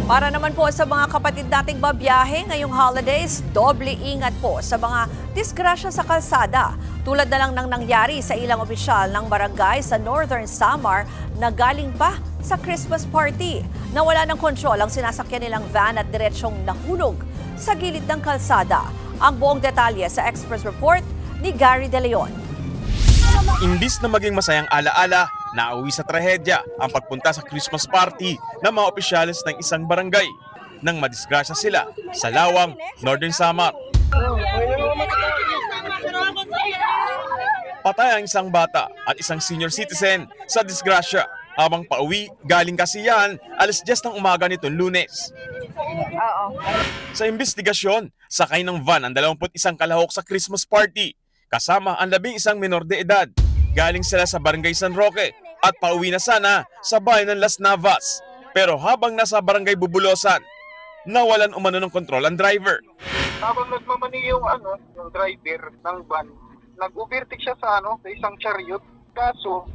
Para naman po sa mga kapatid nating babiyahe ngayong holidays, doble ingat po sa mga disgrasya sa kalsada. Tulad na lang ng nangyari sa ilang opisyal ng barangay sa Northern Samar na galing pa sa Christmas party. Nawala ng kontrol ang sinasakyan nilang van at diretsyong nahulog sa gilid ng kalsada. Ang buong detalye sa Express Report ni Gary De Leon. Imbis na maging masayang alaala, nauwi sa trahedya ang pagpunta sa Christmas party ng mga opisyalis ng isang barangay nang madisgrasya sila sa Lawang, Northern Samar. Patay ang isang bata at isang senior citizen sa disgrasya habang pauwi galing Kasiyahan alas 10 ng umaga nitong Lunes. Sa investigasyon, sakay ng van ang 21 kalahok sa Christmas party kasama ang 11 menor de edad. Galing sila sa Barangay San Roque at pauwi na sana sa bayan ng Las Navas. Pero habang nasa Barangay Bubulosan, nawalan umano ng kontrol ang driver. Habang nagmamani yung driver ng van, nag-overtake siya sa sa isang chariot. Kaso,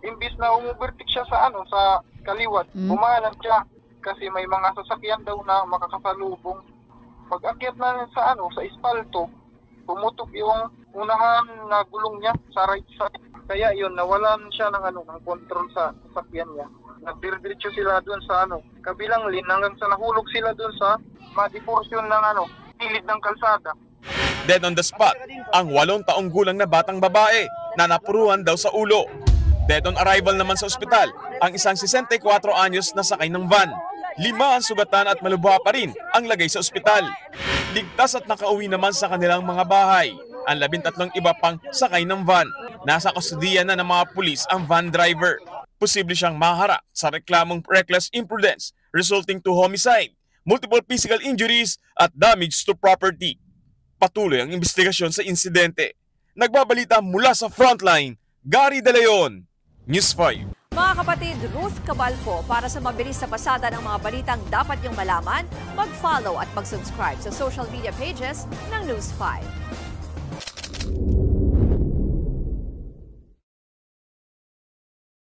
imbis na umuvertake siya sa sa kaliwat, bumalan siya kasi may mga sasakyan daw na makakasalubong. Pag-akyat na sa sa espalto, pumutok yung unahan na gulong niya sa right side. Kaya yun, nawalan siya ng control sa sasakyan niya. Nagdiretso sila doon sa kabilang lane hanggang sa nahulog sila doon sa madiporsyon ng gilid ng kalsada. Dead on the spot, ang 8 taong gulang na batang babae na napuruhan daw sa ulo. Dead on arrival naman sa ospital, ang isang 64 anyos na sakay ng van. 5 ang sugatan at malubha pa rin ang lagay sa ospital. Ligtas at nakauwi naman sa kanilang mga bahay ang 13 iba pang sakay ng van. Nasa kustodiya na ng mga pulis ang van driver. Posible siyang maharap sa reklamong reckless imprudence resulting to homicide, multiple physical injuries at damage to property. Patuloy ang investigasyon sa insidente. Nagbabalita mula sa frontline, Gary De Leon, News 5. Mga kapatid, Ruth Cabalco, para sa mabilis na pasada ng mga balitang dapat niyong malaman, mag-follow at mag-subscribe sa social media pages ng News 5.